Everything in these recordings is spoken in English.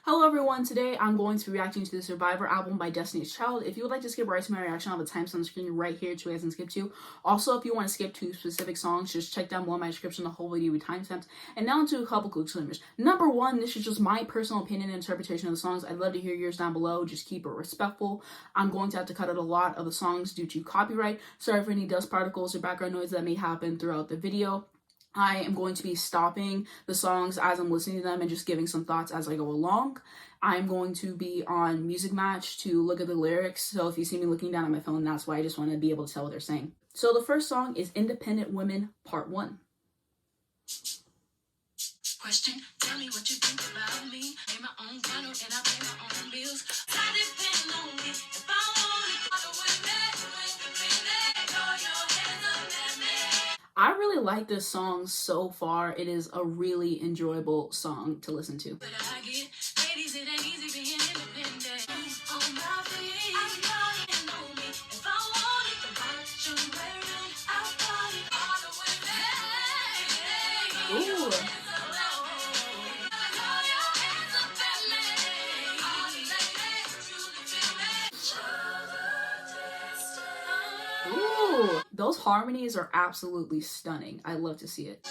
Hello everyone, today I'm going to be reacting to the Survivor album by Destiny's Child. If you would like to skip right to my reaction, I'll have a timestamp on the screen right here to guys and skip to. Also, if you want to skip to specific songs, just check down below in my description, the whole video with timestamps. And now into a couple quick disclaimers. Number one, this is just my personal opinion and interpretation of the songs. I'd love to hear yours down below, just keep it respectful. I'm going to have to cut out a lot of the songs due to copyright. Sorry for any dust particles or background noise that may happen throughout the video. I am going to be stopping the songs as I'm listening to them and just giving some thoughts as I go along. I'm going to be on Music Match to look at the lyrics, so if you see me looking down at my phone, that's why. I just want to be able to tell what they're saying. So the first song is Independent Women Part 1. Question, tell me what you think about me. Pay my own condo and I pay my own bills. I depend on me. If I want it, I with me. Throw your hands up at me. I really like this song so far. It is a really enjoyable song to listen to. But I get ladies, it ain't easy being independent. On my feet, I know know me. If I want it, the watch you wearing, I'll got it all the way back. Ooh. Ooh, those harmonies are absolutely stunning. I love to see it.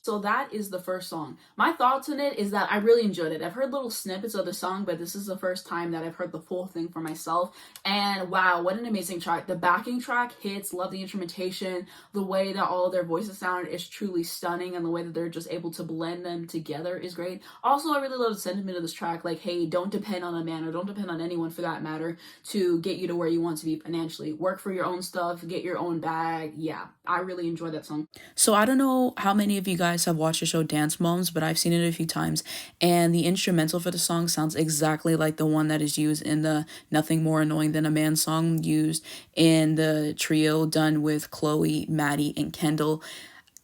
So that is the first song. My thoughts on it is that I really enjoyed it. I've heard little snippets of the song, but this is the first time that I've heard the full thing for myself. And wow, what an amazing track. The backing track hits, love the instrumentation. The way that all of their voices sound is truly stunning, and the way that they're just able to blend them together is great. Also, I really love the sentiment of this track, like, hey, don't depend on a man, or don't depend on anyone for that matter, to get you to where you want to be financially. Work for your own stuff, get your own bag. Yeah, I really enjoyed that song. So I don't know how many of you guys have watched the show Dance Moms, but I've seen it a few times, and the instrumental for the song sounds exactly like the one that is used in the Nothing More Annoying Than a Man song, used in the trio done with Chloe, Maddie, and Kendall.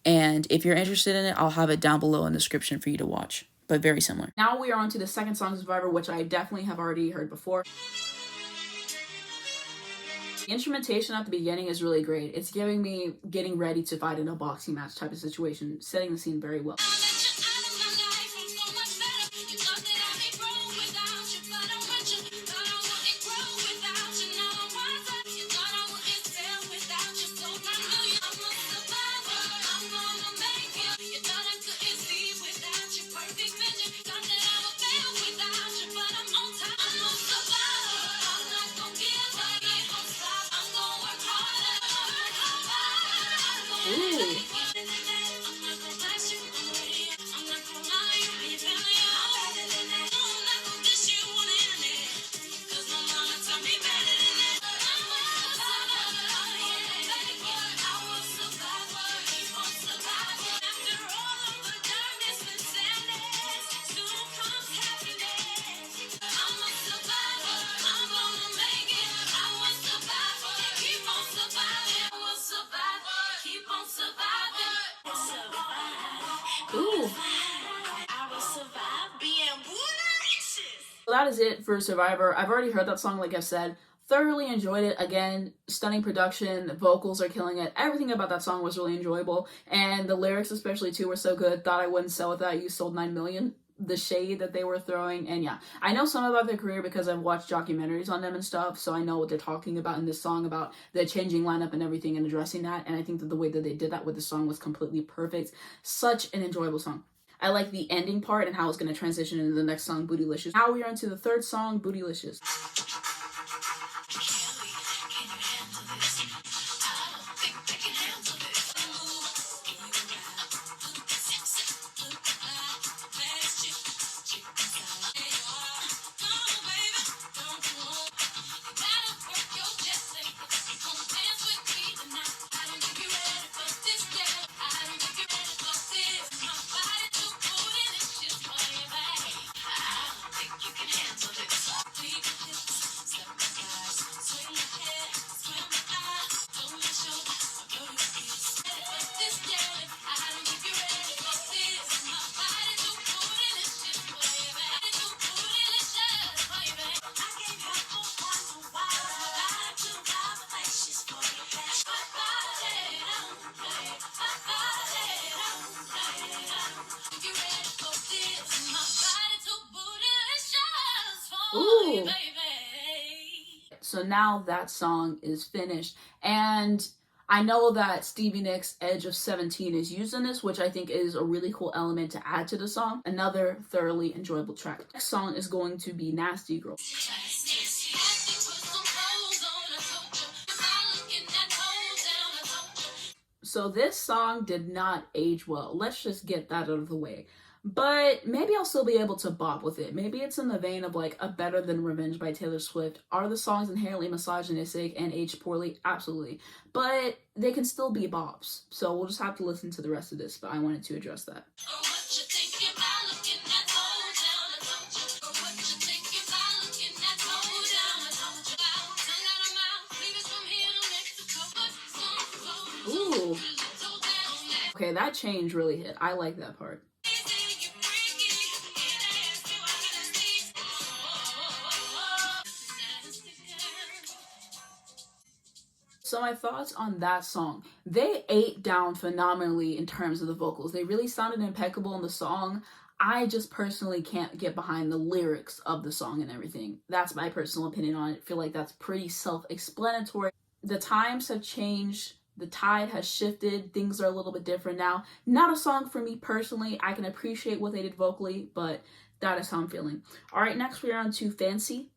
And if you're interested in it, I'll have it down below in the description for you to watch, but very similar. Now we are on to the second song, Survivor, which I definitely have already heard before. The instrumentation at the beginning is really great. It's giving me getting ready to fight in a boxing match type of situation, setting the scene very well. Ooh. Ooh. So that is it for Survivor. I've already heard that song, like I said. Thoroughly enjoyed it. Again, stunning production, the vocals are killing it. Everything about that song was really enjoyable, and the lyrics especially too were so good. Thought I wouldn't sell with that. You sold 9 million. The shade that they were throwing, and yeah, I know some about their career because I've watched documentaries on them and stuff, so I know what they're talking about in this song, about the changing lineup and everything and addressing that. And I think that the way that they did that with the song was completely perfect. Such an enjoyable song. I like the ending part and how it's going to transition into the next song, Bootylicious. Now we are into the third song, Bootylicious. Ooh. So now that song is finished, and I know that Stevie Nicks' Edge of 17 is used in this, which I think is a really cool element to add to the song. Another thoroughly enjoyable track. Next song is going to be Nasty Girl. So this song did not age well. Let's just get that out of the way. But maybe I'll still be able to bop with it. Maybe it's in the vein of like a Better Than Revenge by Taylor Swift. Are the songs inherently misogynistic and aged poorly? Absolutely. But they can still be bops. So we'll just have to listen to the rest of this, but I wanted to address that. Ooh. Okay, that change really hit. I like that part. So my thoughts on that song. They ate down phenomenally in terms of the vocals. They really sounded impeccable in the song. I just personally can't get behind the lyrics of the song and everything. That's my personal opinion on it. I feel like that's pretty self-explanatory. The times have changed. The tide has shifted. Things are a little bit different now. Not a song for me personally. I can appreciate what they did vocally, but that is how I'm feeling. All right, next we're on to Fancy.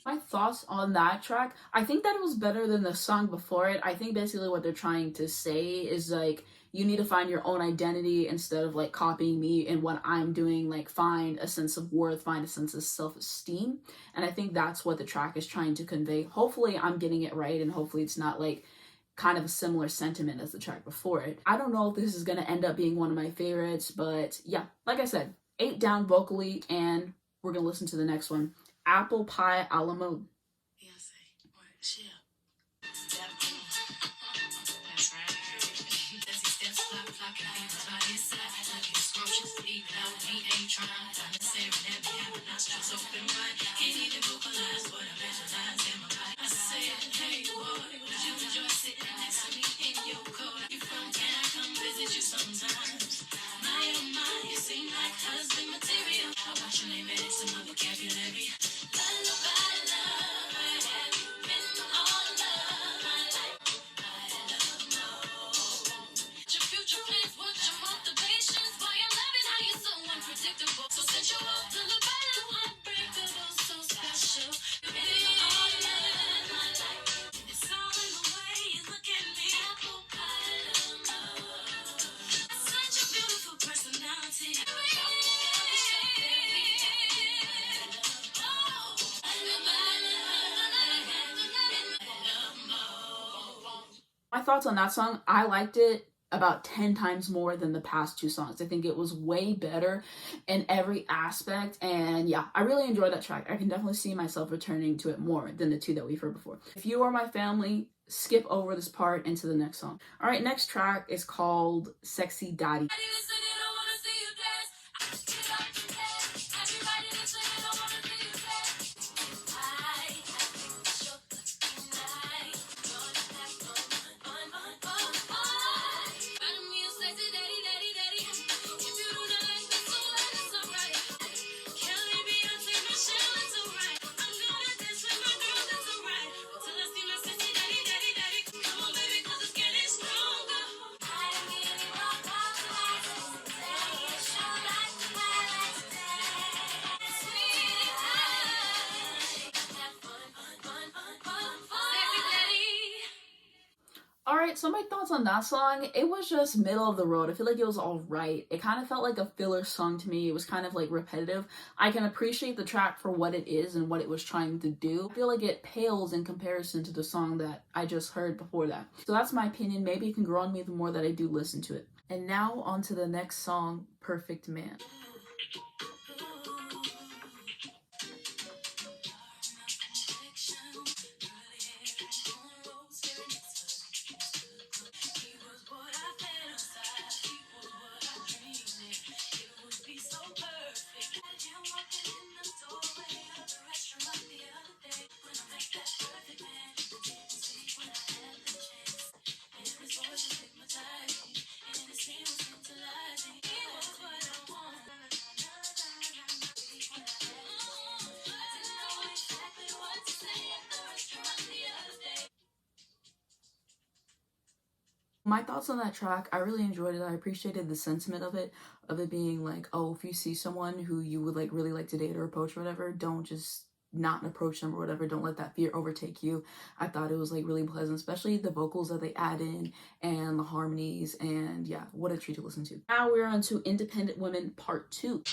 My thoughts on that track, I think that it was better than the song before it. I think basically what they're trying to say is like, you need to find your own identity instead of like copying me and what I'm doing. Like, find a sense of worth, find a sense of self-esteem. And I think that's what the track is trying to convey. Hopefully I'm getting it right, and hopefully it's not like kind of a similar sentiment as the track before it. I don't know if this is going to end up being one of my favorites, but yeah, like I said, 8 down vocally, and we're going to listen to the next one. Apple Pie a la mode. Beyoncé, or Shia. That's right. Desi steps, flop, flocking, hands by his side. Looking scrumptious, even though he ain't trying. Time to stare at me, having nostrils open wide. Can't even vocalize what I visualize in my body. I said, hey boy, would you enjoy sitting next to me in your coat? You from? Can I come visit you sometimes? My oh my, you seem like husband material. I want your name added to my vocabulary. My thoughts on that song, I liked it about 10 times more than the past 2 songs. I think it was way better in every aspect, and yeah, I really enjoyed that track. I can definitely see myself returning to it more than the 2 that we've heard before. If you are my family, skip over this part into the next song. All right, next track is called Sexy Daddy. So my thoughts on that song, it was just middle of the road. I feel like it was all right. It kind of felt like a filler song to me. It was kind of like repetitive. I can appreciate the track for what it is and what it was trying to do. I feel like it pales in comparison to the song that I just heard before that. So that's my opinion. Maybe it can grow on me the more that I do listen to it. And now on to the next song, Perfect Man. My thoughts on that track, I really enjoyed it. I appreciated the sentiment of it being like, oh, if you see someone who you would like really like to date or approach or whatever, don't just not approach them or whatever. Don't let that fear overtake you. I thought it was like really pleasant, especially the vocals that they add in and the harmonies, and yeah, what a treat to listen to. Now we're on to Independent Women Part 2.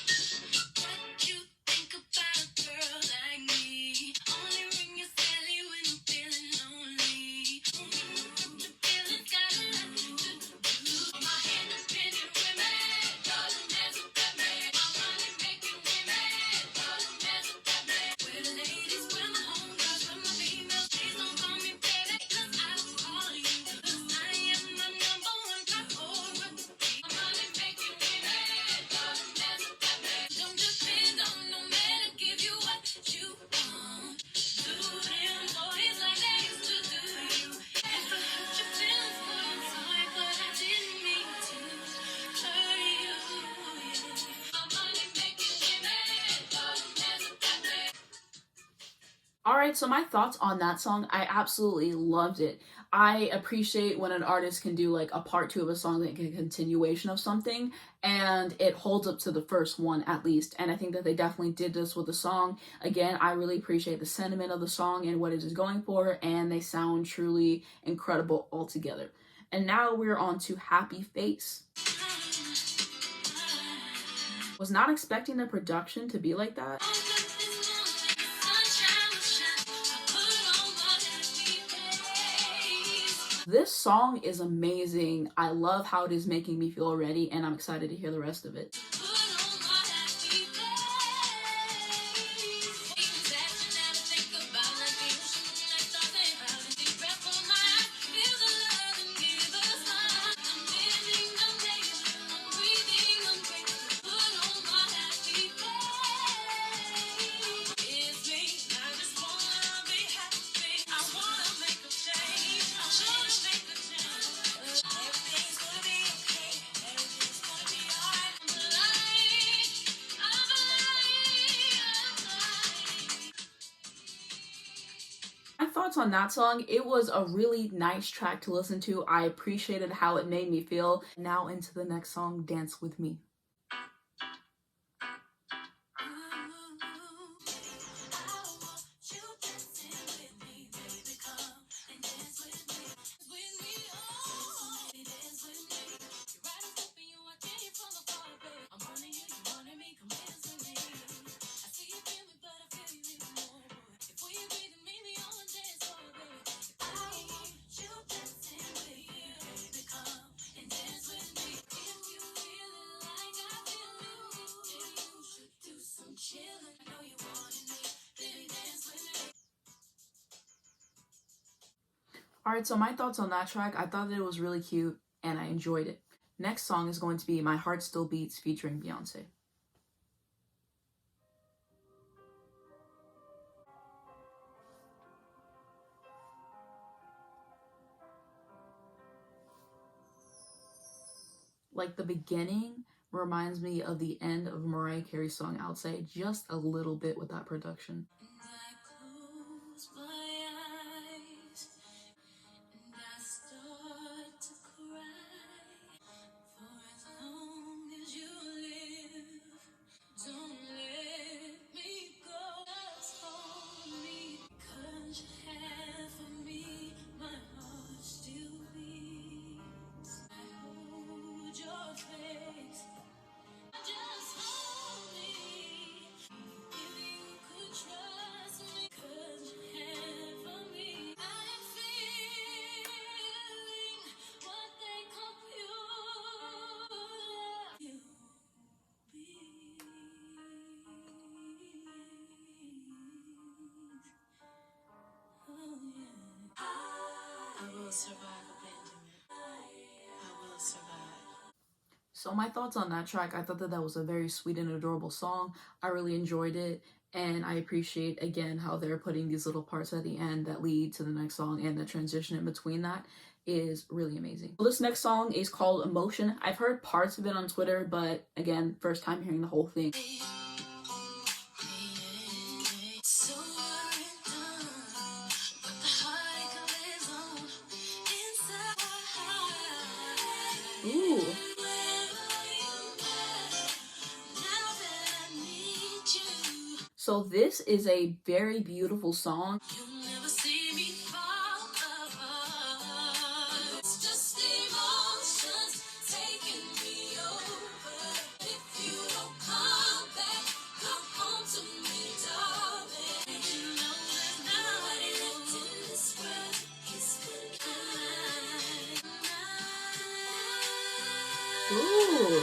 Alright, so my thoughts on that song, I absolutely loved it. I appreciate when an artist can do like a part two of a song, like a continuation of something, and it holds up to the first one at least. And I think that they definitely did this with the song. Again, I really appreciate the sentiment of the song and what it is going for, and they sound truly incredible altogether. And now we're on to Happy Face. Was not expecting the production to be like that. This song is amazing. I love how it is making me feel already, and I'm excited to hear the rest of it. My thoughts on that song, it was a really nice track to listen to. I appreciated how it made me feel. Now into the next song, Dance With Me. Alright, so my thoughts on that track, I thought that it was really cute and I enjoyed it. Next song is going to be My Heart Still Beats featuring Beyoncé. Like the beginning reminds me of the end of Mariah Carey's song Outside, just a little bit with that production. survive abandonment? How will it survive? So my thoughts on that track, I thought that that was a very sweet and adorable song. I really enjoyed it, and I appreciate again how they're putting these little parts at the end that lead to the next song, and the transition in between that is really amazing. So this next song is called Emotion. I've heard parts of it on Twitter, but again, first time hearing the whole thing. Ooh. So this is a very beautiful song. Ooh.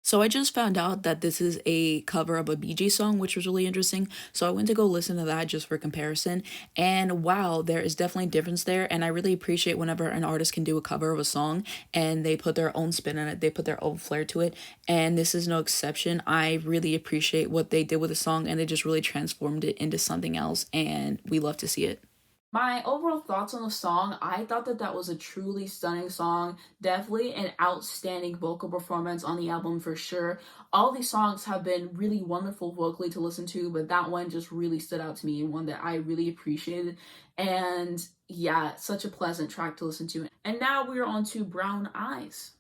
So I just found out that this is a cover of a BJ song, which was really interesting. So I went to go listen to that just for comparison. And wow, there is definitely a difference there. And I really appreciate whenever an artist can do a cover of a song and they put their own spin on it, they put their own flair to it. And this is no exception. I really appreciate what they did with the song, and they just really transformed it into something else. And we love to see it. My overall thoughts on the song, I thought that that was a truly stunning song. Definitely an outstanding vocal performance on the album for sure. All these songs have been really wonderful vocally to listen to, but that one just really stood out to me, and one that I really appreciated. And yeah, such a pleasant track to listen to. And now we're on to Brown Eyes.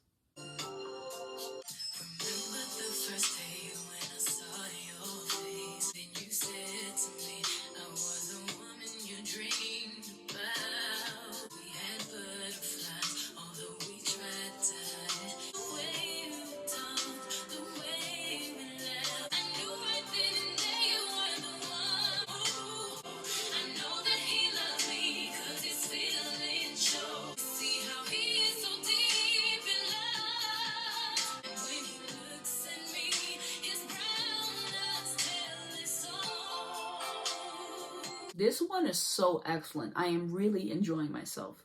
This one is so excellent. I am really enjoying myself.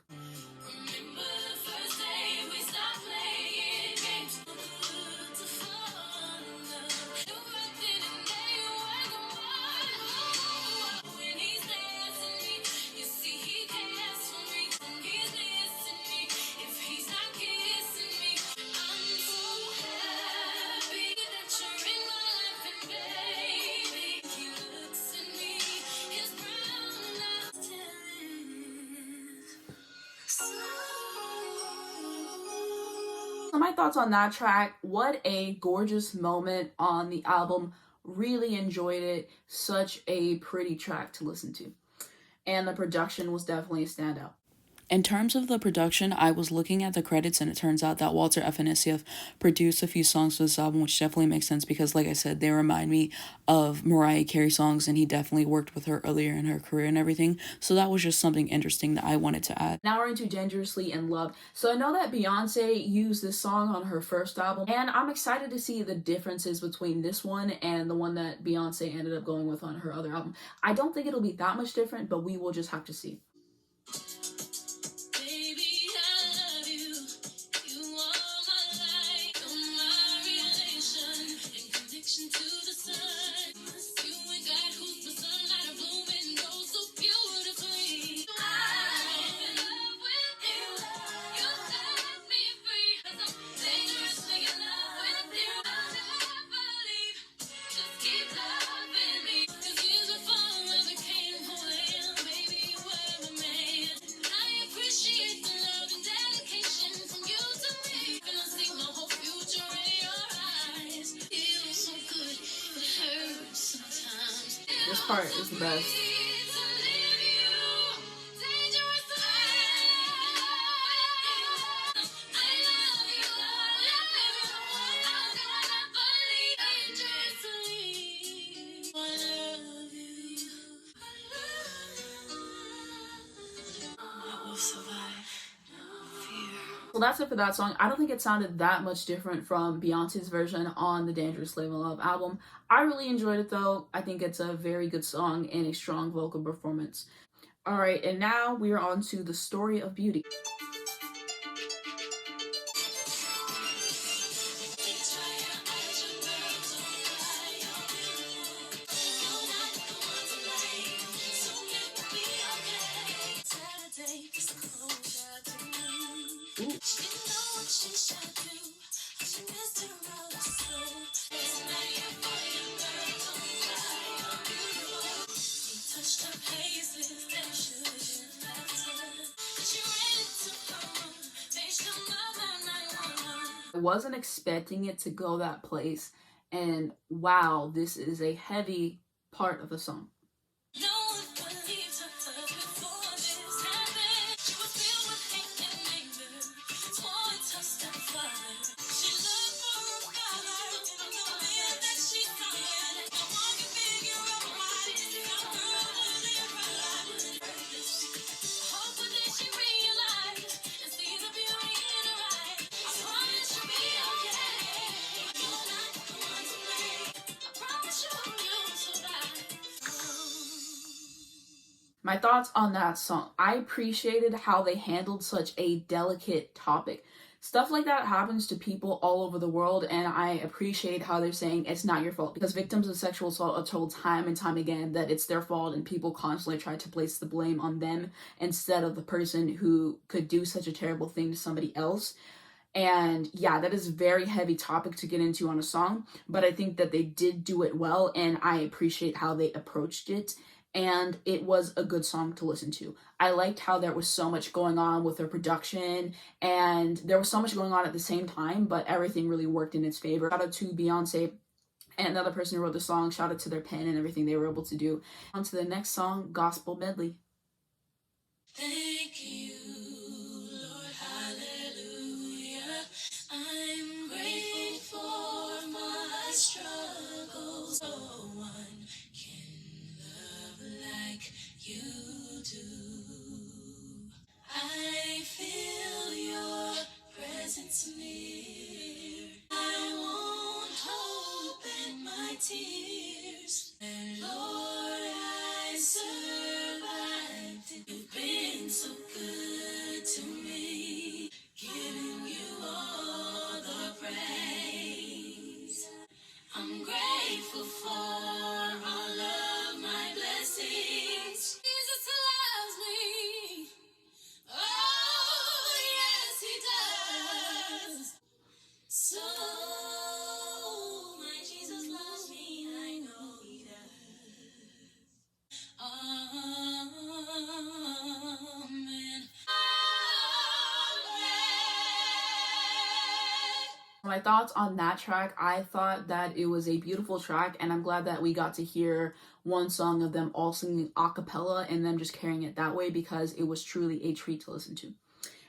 So my thoughts on that track, what a gorgeous moment on the album. Really enjoyed it. Such a pretty track to listen to. And the production was definitely a standout. In terms of the production, I was looking at the credits, and it turns out that Walter Afanasieff produced a few songs for this album, which definitely makes sense because, like I said, they remind me of Mariah Carey songs, and he definitely worked with her earlier in her career and everything. So that was just something interesting that I wanted to add. Now we're into Dangerously in Love. So I know that Beyoncé used this song on her first album, and I'm excited to see the differences between this one and the one that Beyoncé ended up going with on her other album. I don't think it'll be that much different, but we will just have to see. This part is the best. that's it for that song. I don't think it sounded that much different from Beyonce's version on the Dangerous Live and Love album. I really enjoyed it though. I think it's a very good song and a strong vocal performance. Alright, and now we are on to The Story of Beauty. I wasn't expecting it to go that place, and wow, this is a heavy part of the song. My thoughts on that song. I appreciated how they handled such a delicate topic. Stuff like that happens to people all over the world, and I appreciate how they're saying it's not your fault, because victims of sexual assault are told time and time again that it's their fault, and people constantly try to place the blame on them instead of the person who could do such a terrible thing to somebody else. And yeah, that is a very heavy topic to get into on a song, but I think that they did do it well, and I appreciate how they approached it. And it was a good song to listen to. I liked how there was so much going on with their production, and there was so much going on at the same time, but everything really worked in its favor. Shout out to Beyonce and another person who wrote the song. Shout out to their pen and everything they were able to do. On to the next song, Gospel Medley. Thank you, Lord, hallelujah. I'm grateful for my struggles. No one can love like you do. I feel your presence near. I won't hope in my tears. And Lord, I survived. You've been so good to me. Giving you all the praise. I'm grateful for all of my blessings. Jesus loves me. Oh, yes, he does. So, my Jesus loves me. I know he does. Amen. My thoughts on that track, I thought that it was a beautiful track, and I'm glad that we got to hear one song of them all singing a cappella and them just carrying it that way, because it was truly a treat to listen to.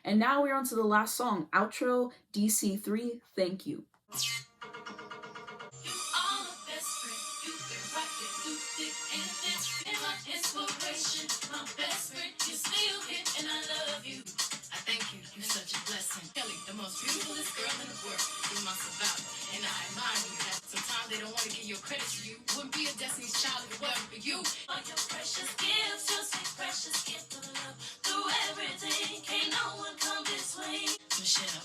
And now we're on to the last song, outro, DC3, Thank You. Beautifulest girl in the world, you're my survivor, and I admire you. Sometimes they don't want to give your credit to you. Wouldn't be a Destiny's Child if it wasn't for you. All your precious gifts, just a precious gift of love. Through everything, can't no one come this way. Michelle,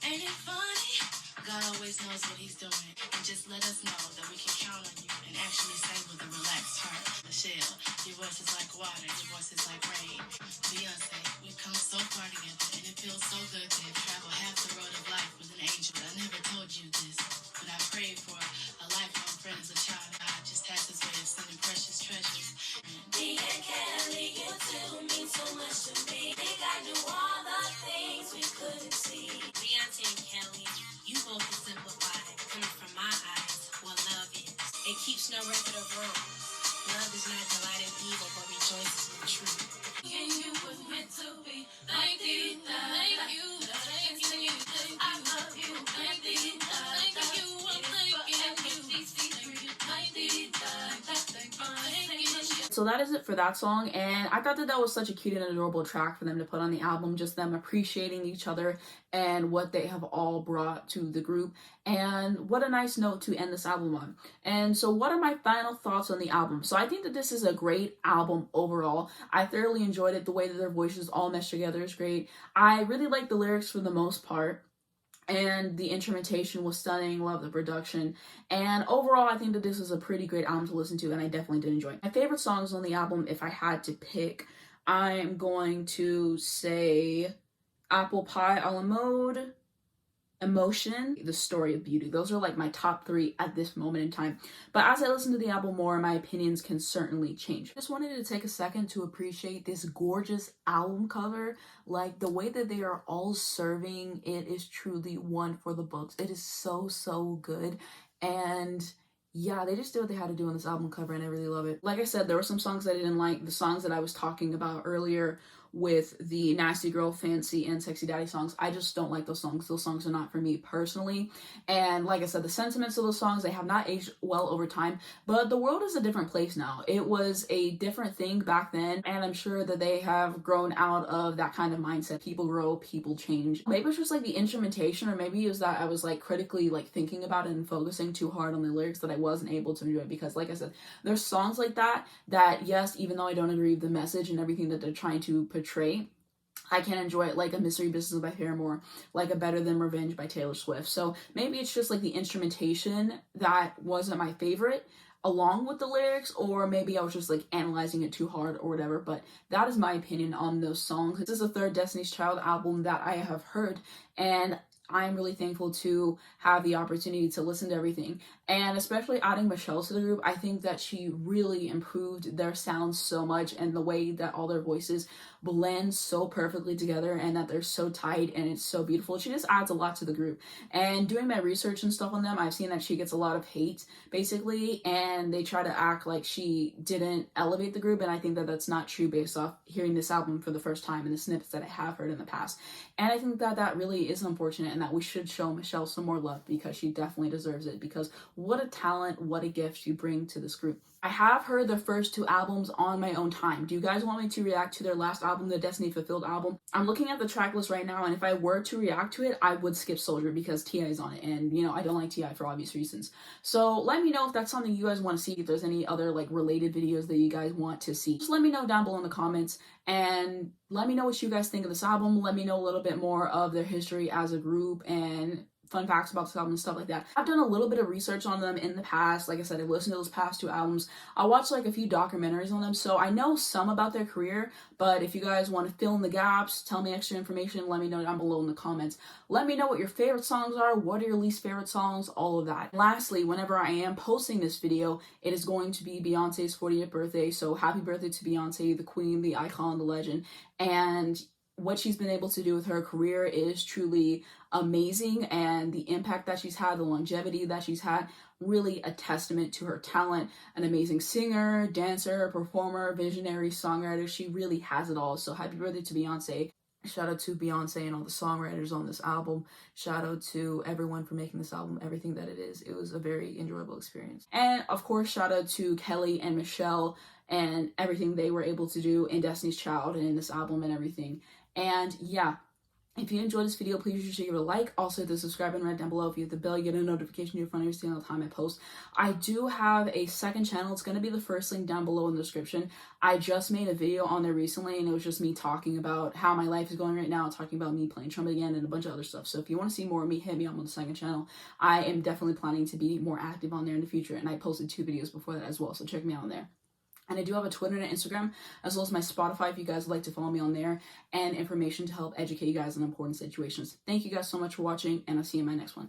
ain't it funny? God always knows what he's doing, and just let us know that we can count on you and actually sing with a relaxed heart. Michelle, your voice is like water, your voice is like rain. Beyonce, we've come so far together, and it feels so good to have traveled half the road of life with an angel. I never told you this, but I prayed for a lifelong friend as a child. God just has his way of sending precious treasures. Me and Kelly, you two mean so much to me. Think I knew all the things we couldn't see. Beyonce and Kelly, you both exemplify, coming from my eyes, what love is. It keeps no record of wrong. Love does not delight in evil, but rejoices in truth. And you were meant to be. Thank you, thank you, thank you, thank you. I love you, thank you, thank you. I'm thanking you. So that is it for that song, and I thought that that was such a cute and adorable track for them to put on the album, just them appreciating each other and what they have all brought to the group, and what a nice note to end this album on. And so what are my final thoughts on the album? So I think that this is a great album overall. I thoroughly enjoyed it. The way that their voices all mesh together is great. I really like the lyrics for the most part. And the instrumentation was stunning. Love the production. And overall, I think that this is a pretty great album to listen to, and I definitely did enjoy it. My favorite songs on the album, if I had to pick, I'm going to say Apple Pie a la Mode, Emotion, The Story of Beauty. Those are like my top 3 at this moment in time. But as I listen to the album more, my opinions can certainly change. I just wanted to take a second to appreciate this gorgeous album cover. Like the way that they are all serving, it is truly one for the books. It is so, so good. And yeah, they just did what they had to do on this album cover, and I really love it. Like I said, there were some songs I didn't like. The songs that I was talking about earlier with the Nasty Girl, Fancy, and Sexy Daddy songs, I just don't like those songs. Those songs are not for me personally. And like I said, the sentiments of those songs, they have not aged well over time, but the world is a different place now. It was a different thing back then, and I'm sure that they have grown out of that kind of mindset. People grow, people change. Maybe it's just like the instrumentation, or maybe it was that I was like critically like thinking about it and focusing too hard on the lyrics that I wasn't able to enjoy it. Because like I said, there's songs like that, yes, even though I don't agree with the message and everything that they're trying to portray, I can enjoy it, like a Mystery Business by Paramore, like a Better Than Revenge by Taylor Swift. So maybe it's just like the instrumentation that wasn't my favorite along with the lyrics, or maybe I was just like analyzing it too hard or whatever, but that is my opinion on those songs. This is the third Destiny's Child album that I have heard, and I'm really thankful to have the opportunity to listen to everything, and especially adding Michelle to the group. I think that she really improved their sound so much, and the way that all their voices blend so perfectly together, and that they're so tight, and it's so beautiful. She just adds a lot to the group. And doing my research and stuff on them, I've seen that she gets a lot of hate basically, and they try to act like she didn't elevate the group, and I think that that's not true based off hearing this album for the first time and the snippets that I have heard in the past. And I think that that really is unfortunate, and that we should show Michelle some more love, because she definitely deserves it, because what a talent, what a gift you bring to this group. I have heard their first 2 albums on my own time. Do you guys want me to react to their last album, the Destiny Fulfilled album? I'm looking at the track list right now, and if I were to react to it, I would skip Soldier because T.I. is on it, and you know, I don't like T.I. for obvious reasons. So let me know if that's something you guys want to see, if there's any other like related videos that you guys want to see. Just let me know down below in the comments, and let me know what you guys think of this album. Let me know a little bit more of their history as a group and fun facts about this album and stuff like that. I've done a little bit of research on them in the past. Like I said, I've listened to those past 2 albums. I watched like a few documentaries on them, so I know some about their career. But if you guys want to fill in the gaps, tell me extra information, let me know down below in the comments. Let me know what your favorite songs are, what are your least favorite songs, all of that. Lastly, whenever I am posting this video, it is going to be Beyonce's 40th birthday, so happy birthday to Beyonce, the queen, the icon, the legend. And what she's been able to do with her career is truly amazing, and the impact that she's had, the longevity that she's had, really a testament to her talent. An amazing singer, dancer, performer, visionary, songwriter. She really has it all. So happy birthday to Beyonce. Shout out to Beyonce and all the songwriters on this album. Shout out to everyone for making this album everything that it is. It was a very enjoyable experience. And of course, shout out to Kelly and Michelle and everything they were able to do in Destiny's Child and in this album and everything. And yeah, if you enjoyed this video, please be sure to give it a like. Also, hit the subscribe button right down below. If you hit the bell, you get a notification to your phone every single time I post. I do have a second channel. It's going to be the first link down below in the description. I just made a video on there recently, and it was just me talking about how my life is going right now, talking about me playing trumpet again, and a bunch of other stuff. So if you want to see more of me, hit me up on the second channel. I am definitely planning to be more active on there in the future, and I posted 2 videos before that as well, so check me out on there. And I do have a Twitter and an Instagram, as well as my Spotify if you guys would like to follow me on there, and information to help educate you guys on important situations. Thank you guys so much for watching, and I'll see you in my next one.